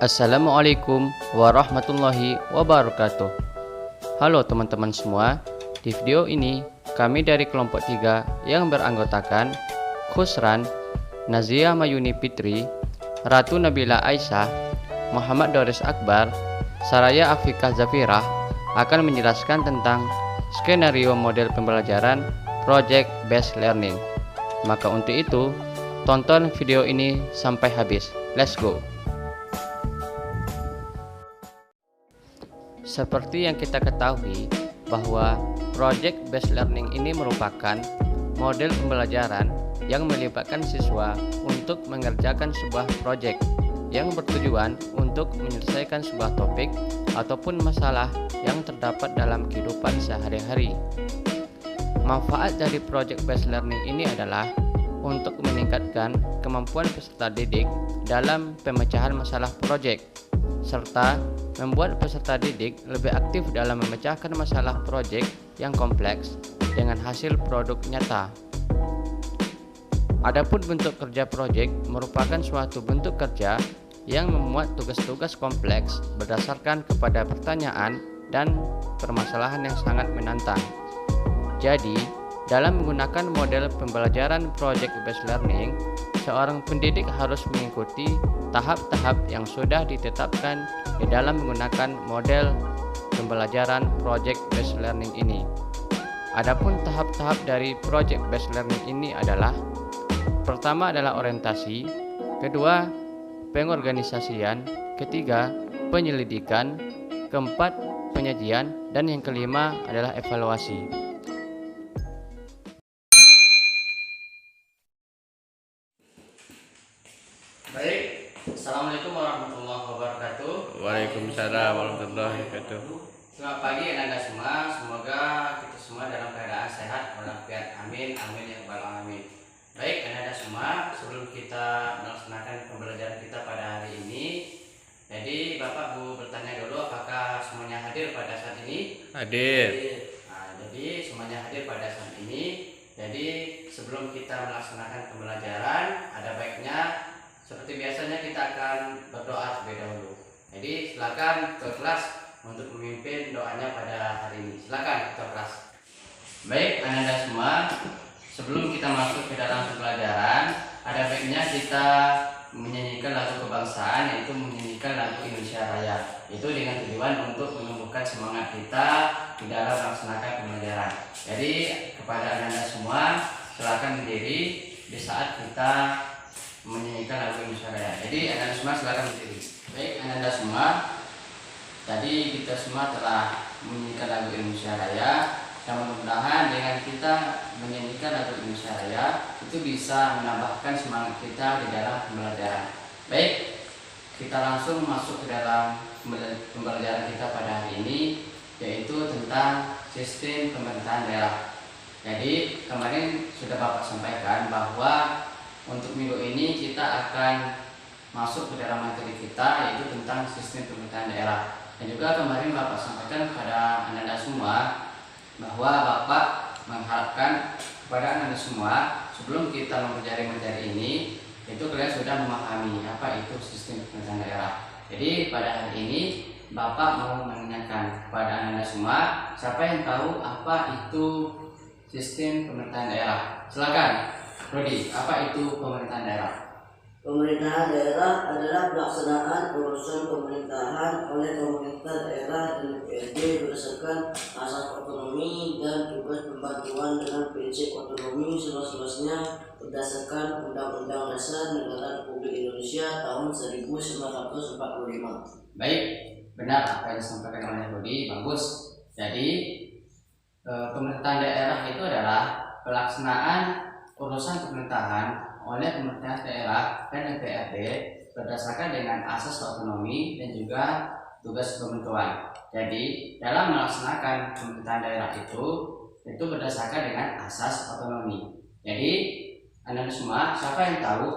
Assalamualaikum warahmatullahi wabarakatuh. Halo teman-teman semua. Di video ini kami dari kelompok 3 yang beranggotakan Khusran, Nazia Mayuni Fitri, Ratu Nabila Aisyah, Muhammad Doris Akbar, Saraya Afika Zafirah akan menjelaskan tentang skenario model pembelajaran Project Based Learning. Maka untuk itu, tonton video ini sampai habis. Let's go. Seperti yang kita ketahui bahwa Project Based Learning ini merupakan model pembelajaran yang melibatkan siswa untuk mengerjakan sebuah proyek yang bertujuan untuk menyelesaikan sebuah topik ataupun masalah yang terdapat dalam kehidupan sehari-hari. Manfaat dari Project Based Learning ini adalah untuk meningkatkan kemampuan peserta didik dalam pemecahan masalah proyek, serta membuat peserta didik lebih aktif dalam memecahkan masalah proyek yang kompleks dengan hasil produk nyata. Adapun bentuk kerja proyek merupakan suatu bentuk kerja yang memuat tugas-tugas kompleks berdasarkan kepada pertanyaan dan permasalahan yang sangat menantang. Jadi, dalam menggunakan model pembelajaran Project Based Learning, seorang pendidik harus mengikuti tahap-tahap yang sudah ditetapkan di dalam menggunakan model pembelajaran Project Based Learning ini. Adapun tahap-tahap dari Project Based Learning ini adalah: pertama adalah orientasi, kedua pengorganisasian, ketiga penyelidikan, keempat penyajian, dan yang kelima adalah evaluasi. Baik, Assalamualaikum warahmatullahi wabarakatuh. Waalaikumsalam warahmatullahi wabarakatuh. Selamat pagi anak-anak semua. Semoga kita semua dalam keadaan sehat walafiat. Amin, amin ya rabbal alamin. Baik anak-anak semua, sebelum kita melaksanakan pembelajaran kita pada hari ini, jadi Bapak Bu bertanya dulu apakah semuanya hadir pada saat ini? Hadir. Nah, jadi semuanya hadir pada saat ini. Jadi sebelum kita melaksanakan pembelajaran, ada baiknya seperti biasanya kita akan berdoa terlebih dahulu. Jadi silakan ketua kelas untuk memimpin doanya pada hari ini. Silakan ketua kelas. Baik anak-anak semua, sebelum kita masuk ke dalam pembelajaran, ada baiknya kita menyanyikan lagu kebangsaan, yaitu menyanyikan lagu Indonesia Raya. Itu dengan tujuan untuk menumbuhkan semangat kita di dalam melaksanakan pembelajaran. Jadi kepada anak-anak semua, silakan berdiri di saat kita menyanyikan lagu Indonesia Raya. Jadi anak-anak semua silakan berdiri. Baik anak-anak semua, tadi kita semua telah menyanyikan lagu Indonesia Raya. Dan mudah-mudahan dengan kita menyanyikan lagu Indonesia Raya itu bisa menambahkan semangat kita di dalam pembelajaran. Baik, kita langsung masuk ke dalam pembelajaran kita pada hari ini, yaitu tentang sistem pemerintahan daerah. Jadi kemarin sudah Bapak sampaikan bahwa untuk minggu ini kita akan masuk ke dalam materi kita, yaitu tentang sistem pemerintahan daerah. Dan juga kemarin Bapak sampaikan kepada anak-anak semua bahwa Bapak mengharapkan kepada anak-anak semua sebelum kita mempelajari materi ini, itu kalian sudah memahami apa itu sistem pemerintahan daerah. Jadi pada hari ini Bapak mau menanyakan kepada anak-anak semua, siapa yang tahu apa itu sistem pemerintahan daerah? Silakan. Rudi, apa itu pemerintahan daerah? Pemerintahan daerah adalah pelaksanaan urusan pemerintahan oleh pemerintah daerah dan DPRD berdasarkan asas otonomi dan tugas pembantuan dengan prinsip otonomi seluas-luasnya berdasarkan Undang-Undang Dasar Negara Republik Indonesia tahun 1945. Baik, benar apa yang disampaikan oleh Rudi, bagus. Jadi pemerintahan daerah itu adalah pelaksanaan urusan pemerintahan oleh pemerintah daerah dan DPRD berdasarkan dengan asas otonomi dan juga tugas pembentuan. Jadi dalam melaksanakan pemerintahan daerah itu berdasarkan dengan asas otonomi. Jadi anak-anak semua, siapa yang tahu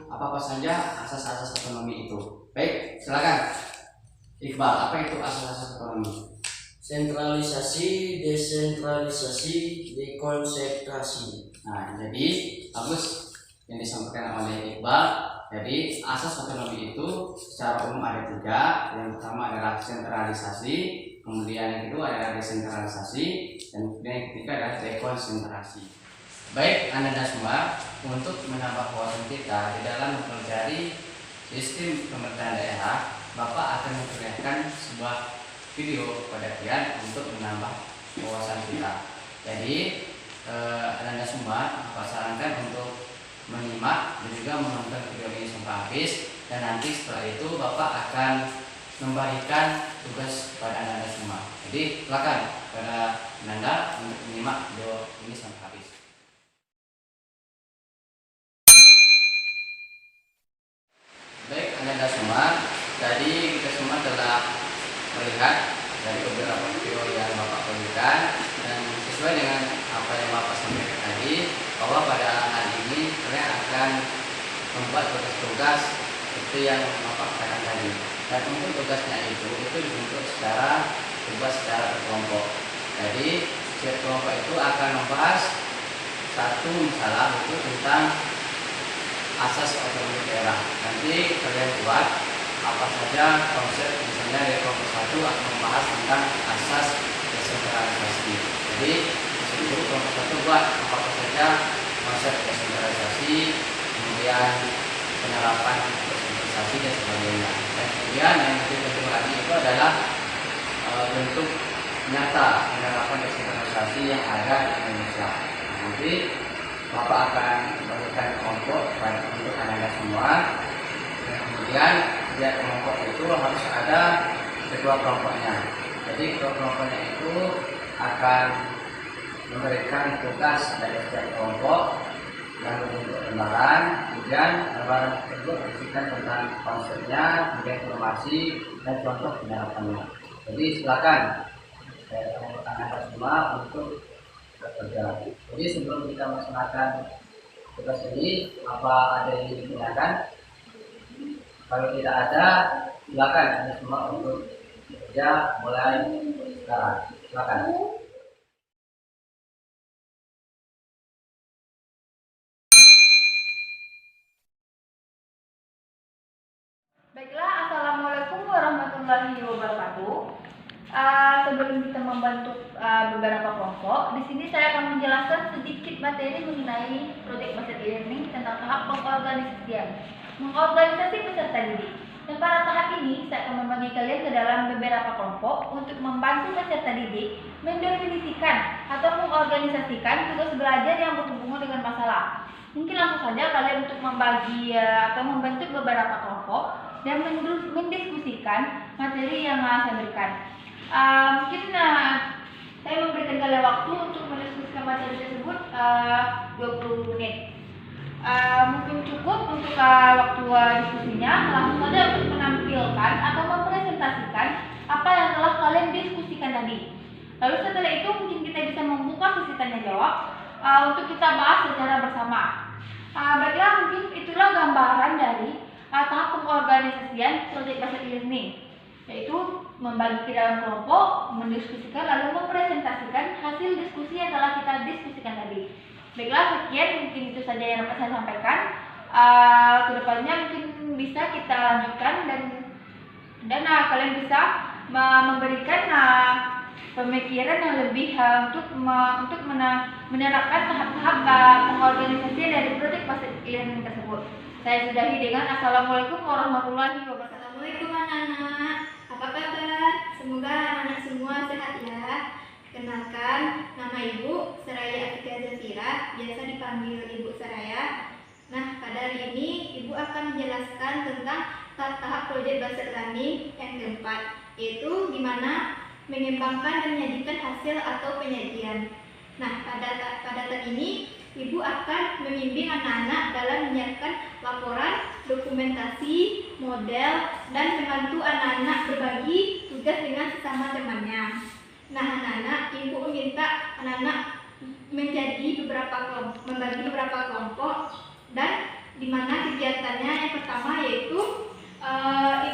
apa saja asas-asas otonomi itu? Baik, silakan Iqbal, apa itu asas-asas otonomi? Sentralisasi, desentralisasi, dekonsentrasi. Nah, jadi bagus yang disampaikan oleh Iqbal. Jadi asas otonomi itu secara umum ada 3. Yang pertama adalah sentralisasi, kemudian yang kedua adalah desentralisasi, dan kemudian yang ketiga adalah dekonsentrasi. Baik Anda semua, untuk menambah wawasan kita di dalam mempelajari sistem pemerintahan daerah, Bapak akan memperlihatkan sebuah video kepada kalian untuk menambah wawasan kita. Jadi Anda semua Bapak sarankan untuk menyimak dan juga menonton video ini sampai habis, dan nanti setelah itu Bapak akan membagikan tugas kepada Anda semua. Jadi silakan kepada Anda untuk menyimak video ini sampai habis. Baik Anda semua, tadi kita semua telah melihat dari beberapa video yang Bapak berikan, dan sesuai dengan apa yang Bapak sampaikan tadi, bahwa pada hari ini kalian akan membuat tugas-tugas seperti yang Bapak katakan tadi. Dan untuk tugasnya itu dibentuk secara tugas secara berkelompok. Jadi setiap kelompok itu akan membahas satu masalah itu tentang asas otonomi daerah. Nanti kalian buat apa saja konsep, misalnya dari kelompok 1 akan membahas tentang asas desentralisasi. Jadi disitu kelompok 1 buat apa saja konsep desentralisasi, kemudian penerapan desentralisasi dan sebagainya. Dan kemudian yang lebih penting lagi itu adalah bentuk nyata penerapan desentralisasi yang ada di Indonesia. Nanti Bapak akan memberikan kelompok untuk Anda semua. Dan kemudian setiap kelompok itu harus ada ketua kelompoknya. Jadi ketua kelompoknya itu akan memberikan tugas dari setiap kelompok yang berbentuk lembaran. Kemudian lembaran tersebut berisikan tentang konsepnya, kemudian informasi dan contoh penerapannya. Jadi silakan Anda semua untuk bekerja. Jadi sebelum kita melaksanakan tugas ini, apa ada yang ingin ditanyakan? Kalau tidak ada, silakan Anda semua untuk bekerja mulai sekarang. Silakan. Baiklah, Assalamualaikum warahmatullahi wabarakatuh. Sebelum kita membentuk beberapa kelompok, di sini saya akan menjelaskan sedikit materi mengenai proyek Based E-Learning tentang tahap mengorganisasi peserta didik. Dan pada tahap ini, saya akan membagi kalian ke dalam beberapa kelompok untuk membantu peserta didik mendefinisikan atau mengorganisasikan tugas belajar yang berhubungan dengan masalah. Mungkin langsung saja kalian untuk membagi atau membentuk beberapa kelompok dan mendiskusikan materi yang saya berikan. Mungkin saya memberikan kalian waktu untuk mendiskusikan materi tersebut 20 menit. Mungkin cukup untuk waktu diskusinya. Langsung saja untuk menampilkan atau mempresentasikan apa yang telah kalian diskusikan tadi. Lalu setelah itu mungkin kita bisa membuka sesi tanya jawab untuk kita bahas secara bersama. Baiklah, mungkin itulah gambaran dari tahap pengorganisasian proyek Based E-Learning, yaitu membagi ke dalam kelompok, mendiskusikan, lalu mempresentasikan hasil diskusi yang telah kita diskusikan tadi. Baiklah, sekian mungkin itu saja yang dapat saya sampaikan. Kedepannya mungkin bisa kita lanjutkan dan kalian bisa memberikan pemikiran yang lebih untuk menerapkan tahap-tahap pengorganisasian dari proyek Based E-Learning tersebut. Saya sudahi dengan Assalamualaikum warahmatullahi wabarakatuh. Assalamualaikum anak-anak, apa kabar? Semoga anak-anak semua sehat ya. Kenalkan, nama Ibu Seraya Atika Zafira, biasa dipanggil Ibu Seraya. Nah, pada hari ini Ibu akan menjelaskan tentang tahap proyek Based Learning yang keempat, yaitu gimana mengembangkan dan menyajikan hasil atau penyajian. Nah, pada tahap ini Ibu akan membimbing anak-anak dalam menyiapkan laporan, dokumentasi, model, dan membantu anak-anak berbagi tugas dengan sesama temannya. Nah, anak-anak, Ibu meminta anak-anak membagi beberapa kelompok, dan di mana kegiatannya yang pertama yaitu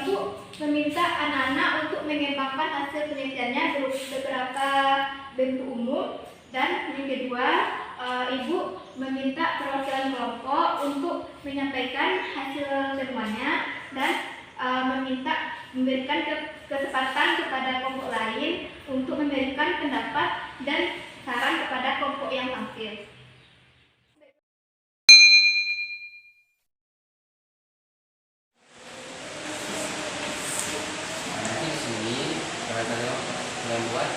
Ibu meminta anak-anak untuk mengembangkan hasil penelitiannya beberapa bentuk umum, dan yang kedua Ibu meminta perwakilan kelompok untuk menyampaikan hasil temuannya dan memberikan kesempatan kepada kelompok lain untuk memberikan pendapat dan saran kepada kelompok yang tampil. Nanti di sini kalau kalian buat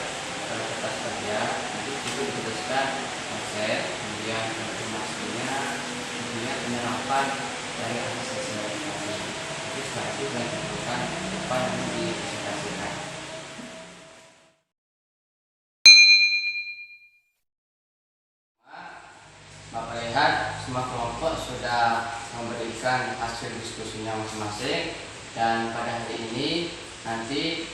kertas kerja itu dituliskan konsep, kemudian informasinya, kemudian penyerapan dari hasil simulasi. Jadi setelah itu kalian tentukan apa yang mau dipresentasikan. Bapak lihat semua kelompok sudah memberikan hasil diskusinya masing-masing, dan pada hari ini nanti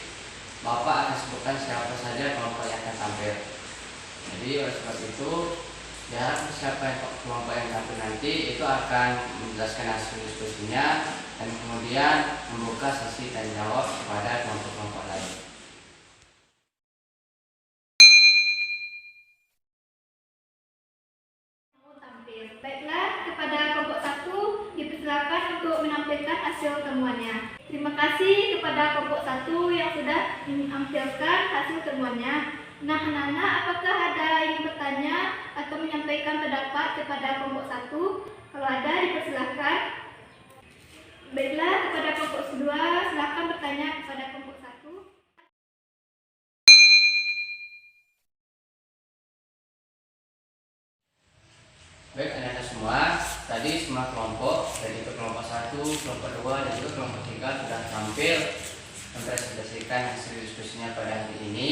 Bapak akan sebutkan siapa saja kelompok yang akan tampil. Jadi oleh sebab itu diharapkan siapa kelompok yang tampil nanti itu akan menjelaskan hasil diskusinya dan kemudian membuka sesi tanya jawab kepada kelompok-kelompok lain. Baiklah, kepada kelompok 1 dipersilakan untuk menampilkan hasil temuannya. Terima kasih kepada kelompok 1 yang sudah menampilkan hasil temuannya. Nah, anak-anak, apakah ada yang bertanya atau menyampaikan pendapat kepada kelompok 1? Kalau ada, dipersilakan. Baiklah, kepada kelompok 2, silakan bertanya kepada kelompok 1. Baik anak-anak semua, tadi semua kelompok, dari itu kelompok 1, kelompok 2, dan juga kelompok 3 sudah tampil mempresentasikan hasil diskusinya pada hari ini.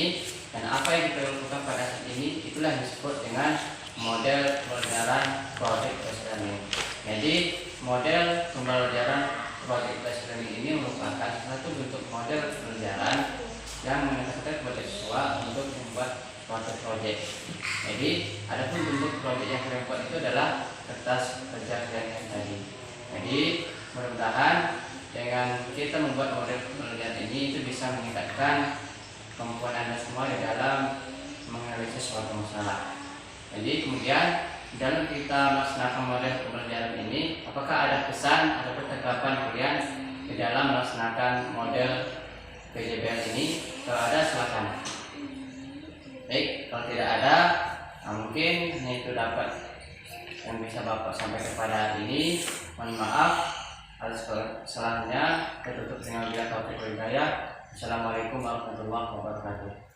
Dan apa yang kita lakukan pada saat ini itulah yang disebut dengan model pembelajaran project based learning. Jadi model pembelajaran project based learning ini merupakan satu bentuk model pembelajaran yang mengingatkan kepada siswa untuk membuat suatu proyek. Jadi adapun bentuk proyek yang kalian buat itu adalah kertas kerja kalian tadi. Jadi mudah-mudahan dengan kita membuat model pembelajaran ini itu bisa meningkatkan kemampuan Anda semua di dalam menganalisis suatu masalah. Jadi kemudian dalam kita melaksanakan model pembelajaran ini, apakah ada kesan atau tanggapan kalian di dalam melaksanakan model PJBL ini? Kalau ada, silakan. Baik, kalau tidak ada, mungkin hanya itu dapat yang bisa Bapak sampaikan pada hari ini. Mohon maaf atas kesalahannya. Saya tutup dengan bila taufiq wal hidayah. Assalamualaikum warahmatullahi wabarakatuh.